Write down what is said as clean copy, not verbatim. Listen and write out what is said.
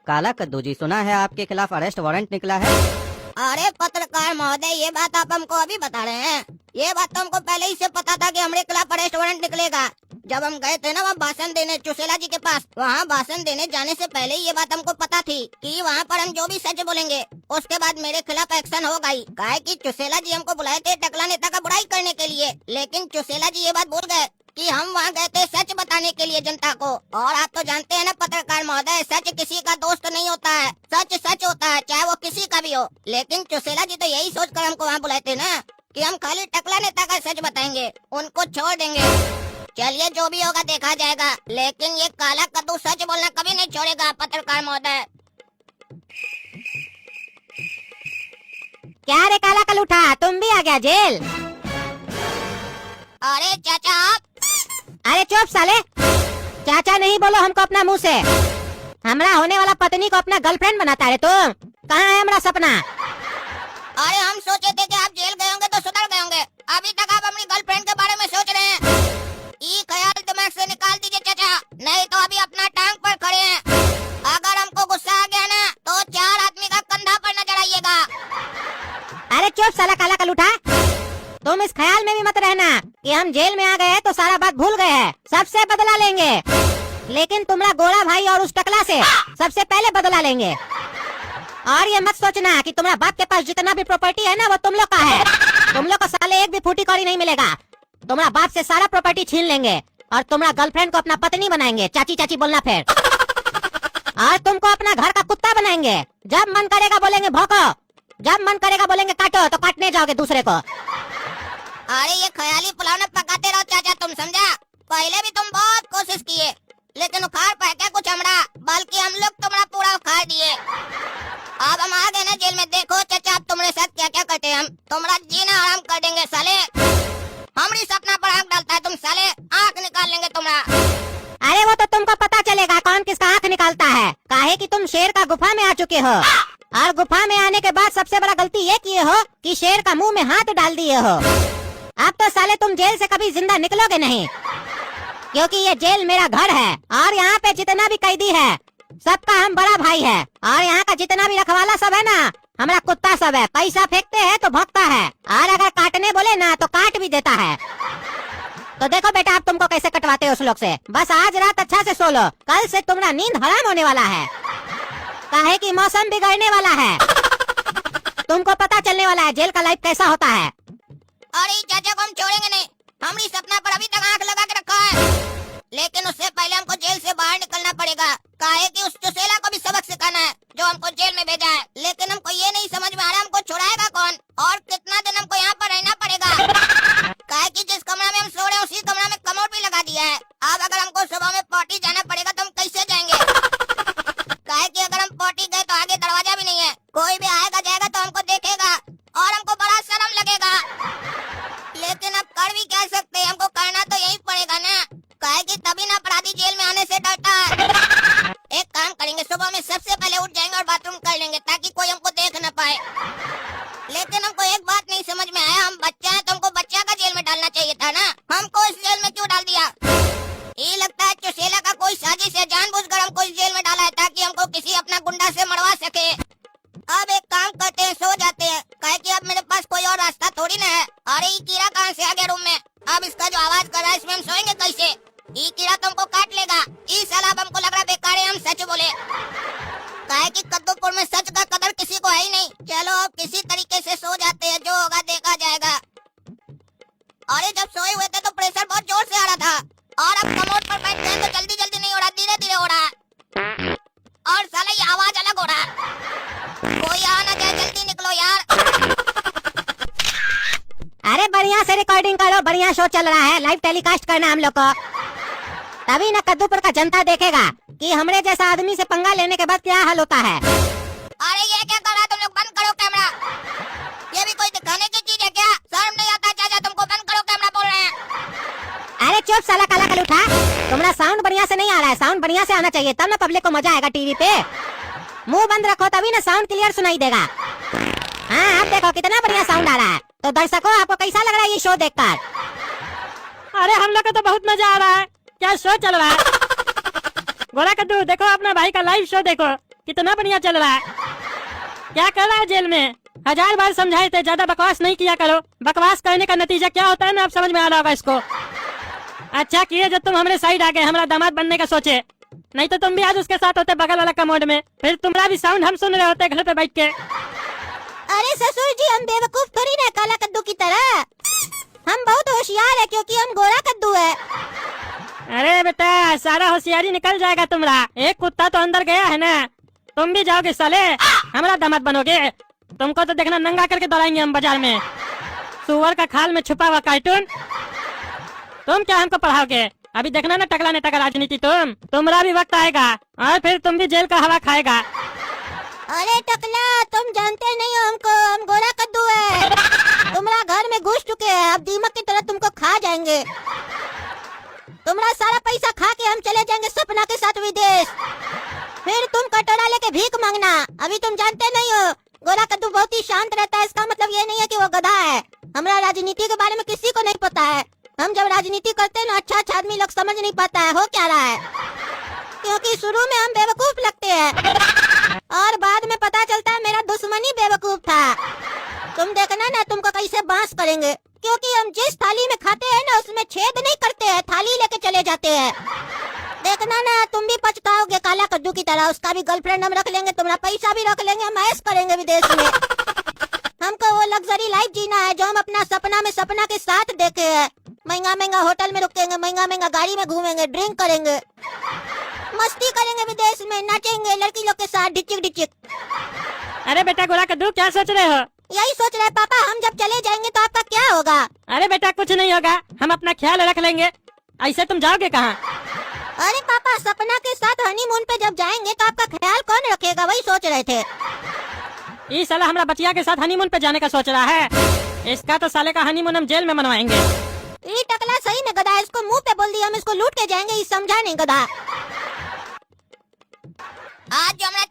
काला कद्दू जी, सुना है आपके खिलाफ अरेस्ट वारंट निकला है। अरे पत्रकार महोदय, ये बात आप हमको अभी बता रहे हैं? ये बात तो हमको पहले ही से पता था कि हमारे खिलाफ अरेस्ट वारंट निकलेगा। जब हम गए थे ना वहाँ भाषण देने चुसेला जी के पास, वहाँ भाषण देने जाने से पहले ये बात हमको पता थी कि वहाँ पर हम जो भी सच बोलेंगे उसके बाद मेरे खिलाफ एक्शन होगा ही। काहे कि चुसेला जी हमको बुलाए थे टकला नेता का बुराई करने के लिए, लेकिन चुसेला जी ये बात भूल गए कि हम वहाँ गए थे सच बताने के लिए जनता को। और आप तो जानते हैं ना पत्रकार महोदय, सच किसी का दोस्त नहीं होता है, सच सच होता है चाहे वो किसी का भी हो। लेकिन चुसेला जी तो यही सोचकर हमको वहाँ बुलाए थे ना कि हम खाली टकला नेता का सच बताएंगे, उनको छोड़ देंगे। चलिए जो भी होगा देखा जाएगा, लेकिन ये काला कद्दू सच बोलना कभी नहीं छोड़ेगा पत्रकार महोदय। क्या रे काला कलूठा, तुम भी आ गया जेल? अरे चाचा आप? अरे चुप साले, चाचा नहीं बोलो हमको अपना मुंह से। हमरा होने वाला पत्नी को अपना गर्लफ्रेंड बनाता है तुम? कहाँ है हमारा सपना? अरे हम सोचे थे कि आप जेल गए होंगे तो सुधर गए होंगे, अभी तक आप अपनी गर्लफ्रेंड के बारे में सोच रहे हैं। ये ख्याल दिमाग से निकाल दीजिए चाचा, नहीं तो अभी अपना टांग पर खड़े हैं। अगर हमको गुस्सा आ गया ना तो 4 आदमी का कंधा पर नजर आइएगा। अरे चुप साला काला कलूठा, तुम इस ख्याल में भी मत रहना कि हम जेल में आ गए हैं तो सारा बात भूल गए हैं, सबसे बदला लेंगे। लेकिन तुम्हारा गोरा भाई और उस टकला से सबसे पहले बदला लेंगे। और ये मत सोचना कि तुम्हारा बाप के पास जितना भी प्रॉपर्टी है ना वो तुम लोग का है। तुम लोग को साले एक भी फूटी कौड़ी नहीं मिलेगा। तुम्हारा बाप से सारा प्रॉपर्टी छीन लेंगे और तुम्हारा गर्लफ्रेंड को अपना पत्नी बनाएंगे, चाची चाची बोलना फिर। और तुमको अपना घर का कुत्ता बनाएंगे, जब मन करेगा बोलेंगे भौंको, जब मन करेगा बोलेंगे काटो तो काटने जाओगे दूसरे को। अरे ये ख्याली पुलाव न पकाते रहो चाचा, तुम समझा? पहले भी तुम बहुत कोशिश किए लेकिन उखाड़ पाए क्या कुछ हमरा, बल्कि हम लोग तुम्हारा पूरा उखाड़ दिए। अब हम आ गए ना जेल में, देखो चाचा अब तुम्हारे साथ क्या क्या करते हैं हम। तुम्हारा जीना आराम कर देंगे साले, हमारी सपना पर आंख डालता है तुम साले, आंख निकाल लेंगे तुम्हारा। अरे वो तो तुमको पता चलेगा कौन किसका आंख निकालता है, काहे कि तुम शेर का गुफा में आ चुके हो। और गुफा में आने के बाद सबसे बड़ा गलती ये किए हो कि शेर का मुंह में हाथ डाल दिए हो। अब तो साले तुम जेल से कभी जिंदा निकलोगे नहीं, क्योंकि ये जेल मेरा घर है और यहाँ पे जितना भी कैदी है सबका हम बड़ा भाई है। और यहाँ का जितना भी रखवाला सब है ना हमारा कुत्ता सब है, पैसा फेंकते हैं तो भौंकता है और अगर काटने बोले ना तो काट भी देता है। तो देखो बेटा अब तुमको कैसे कटवाते हो उस लोग से। बस आज रात अच्छा से सो लो, कल से तुम्हारा नींद हराम होने वाला है, काहे कि मौसम बिगड़ने वाला है। तुमको पता चलने वाला है जेल का लाइफ कैसा होता है। अरे चाचा को हम छोड़ेंगे नहीं, हमारी सपना पर अभी तक आंख लगा के रखा है, लेकिन उससे पहले हमको जेल से बाहर निकलना पड़ेगा। काहे कि उस चुसेला को भी सबक सिखाना है जो हमको जेल में भेजा है। लेकिन हमको ये नहीं समझ में आ रहा हमको छुड़ाएगा कौन और कितना दिन हमको यहाँ पर रहना पड़ेगा। काहे कि जिस कमरा में हम सो रहे हैं उसी कमरा में कमोड भी लगा दिया है। अब अगर हमको सुबह में पॉटी जाना पड़ेगा तो हम कैसे जाएंगे? काहे कि अगर हम पॉटी गए तो आगे दरवाजा भी नहीं है, कोई भी आएगा जाएगा तो हमको देखेगा और हमको बड़ा शर्म लगेगा। लेकिन अब कर भी क्या सकते हैं, हमको करना तो यही पड़ेगा ना, काहे कि तभी ना अपराधी जेल में आने से डरता है। एक काम करेंगे, सुबह में सबसे पहले उठ जाएंगे और बाथरूम कर लेंगे ताकि कोई हमको देख न पाए। लेकिन हमको एक बात नहीं समझ में आया, हम बच्चा हैं तो हमको बच्चा का जेल में डालना चाहिए था ना, हमको इस जेल में क्यों डाल दिया? ये लगता है चुसेला का कोई साजिश है, जानबूझकर हमको इस जेल में डाला है ताकि हमको किसी अपना गुंडा से मरवा सके। अब एक काम करते हैं, सो जाते हैं, काहे कि अब मेरे पास कोई और रास्ता थोड़ी ना है। अरे ये कीड़ा कहाँ से आ गया रूम में? अब इसका जो आवाज कर रहा है इसमें हम सोएंगे कैसे? ये कीड़ा तो हमको काट लेगा। इस साल अब हमको लग रहा है बेकार है हम सच बोले, काहे कि कद्दूपुर में सच का कदर किसी को है ही नहीं। चलो अब किसी तरीके से सो जाते हैं, जो होगा देखा जाएगा। अरे जब सोए हुए थे तो प्रेशर बहुत जोर से आ रहा था और अब कमोड पर बैठते हैं तो जल्दी जल्दी नहीं हो रहा, धीरे धीरे हो रहा है और साला ये आवाज अलग हो रहा है। कोई आ ना जाए, जल्दी निकलो यार। अरे बढ़िया से रिकॉर्डिंग करो, बढ़िया शो चल रहा है, लाइव टेलीकास्ट करना हम लोग को, तभी ना कद्दूपुर का जनता देखेगा कि हमरे जैसा आदमी से पंगा लेने के बाद क्या हाल होता है। अरे ये क्या कर रहा है तुम लोग? बंद करो कैमरा, ये भी कोई दिखाने की चीज है क्या? शर्म नहीं आता चाचा तुमको? बंद करो कैमरा बोल रहे हैं। अरे चुप साला काला कलूठा, तुम्हारा साउंड बढ़िया से नहीं आ रहा है, साउंड बढ़िया से आना चाहिए तब ना पब्लिक को मजा आएगा टीवी पे। मुंह बंद रखो तभी ना साउंड क्लियर सुनाई देगा। हाँ अब देखो कितना बढ़िया साउंड आ रहा है। तो दर्शकों आपको कैसा लग रहा है ये शो देखकर? अरे हम लोग को तो बहुत मजा आ रहा है, क्या शो चल रहा है। गोरा कद्दू देखो अपना भाई का लाइव शो देखो, कितना बढ़िया चल रहा है। क्या कर रहा है जेल में? 1000 बार समझाए थे ज्यादा बकवास नहीं किया करो। बकवास करने का नतीजा क्या होता है ना, अब समझ में आ रहा होगा इसको। अच्छा किए जब तुम हमारे साइड आ गए, हमारा दामाद बनने का सोचे, नहीं तो तुम भी आज उसके साथ होते बगल वाला कमोड में, फिर तुम्हारा भी साउंड हम सुन रहे होते घर पे बैठ के। अरे ससुर जी, हम बेवकूफ थोड़ी ना काला कद्दू की तरह। हम बहुत होशियार है क्योंकि हम गोरा कद्दू है। अरे बेटा सारा होशियारी निकल जाएगा तुम्हारा। एक कुत्ता तो अंदर गया है ना, तुम भी जाओगे साले, हमारा दामाद बनोगे। तुमको तो देखना नंगा करके दौड़ाएंगे हम बाजार में, सुअर का खाल में छुपा हुआ कार्टून। तुम क्या हमको पढ़ाओगे? अभी देखना ना टकला नेता का राजनीति। तुम्हारा भी वक्त आएगा और फिर तुम भी जेल का हवा खाएगा। अरे टकला, तुम जानते नहीं हो हमको, हम गोरा कद्दू है। तुम्हारा घर में घुस चुके हैं, अब दीमक की तरह तुमको खा जाएंगे। तुम्हारा सारा पैसा खा के हम चले जाएंगे सपना के साथ विदेश, फिर तुम कटोरा लेके भीख मांगना। अभी तुम जानते नहीं हो, गोरा कद्दू बहुत ही शांत रहता है। इसका मतलब ये नहीं है कि वो गधा है। हमारा राजनीति के बारे में किसी को नहीं पता है। हम जब राजनीति करते हैं ना, अच्छा आदमी लोग समझ नहीं पाता है हो क्या रहा है, क्योंकि शुरू में हम बेवकूफ लगते हैं और बाद में पता चलता है मेरा दुश्मन ही बेवकूफ था। तुम देखना ना तुमको कैसे बांस करेंगे, क्योंकि हम जिस थाली में खाते हैं ना उसमें छेद नहीं करते हैं, थाली लेके चले जाते हैं। देखना ना तुम भी पछताओगे काला कद्दू की तरह। उसका भी गर्लफ्रेंड हम रख लेंगे, तुम्हारा पैसा भी रख लेंगे, हम ऐश करेंगे विदेश में। हमको वो लग्जरी लाइफ जीना है जो हम अपना सपना के साथ देखे हैं। महंगा होटल में रुकेंगे, महंगा गाड़ी में घूमेंगे, ड्रिंक करेंगे, मस्ती करेंगे विदेश में, नाचेंगे लड़की लोग के साथ ढिचिक ढिचिक। अरे बेटा गोरा कद्दू क्या सोच रहे हो? यही सोच रहे पापा, हम जब चले जाएंगे तो आपका क्या होगा? अरे बेटा कुछ नहीं होगा, हम अपना ख्याल रख लेंगे। ऐसे तुम जाओगे कहाँ? अरे पापा, सपना के साथ हनीमून पे जब जाएंगे तो आपका ख्याल कौन रखेगा, वही सोच रहे थे। ये साला हमारा बचिया के साथ हनीमून पे जाने का सोच रहा है। इसका तो साले का हनीमून हम जेल में मनवाएंगे। ये टकला सही में गधा, इसको मुंह पे बोल दिया हम इसको लूट के जाएंगे, ये समझा नहीं गधा। आज जो हमारा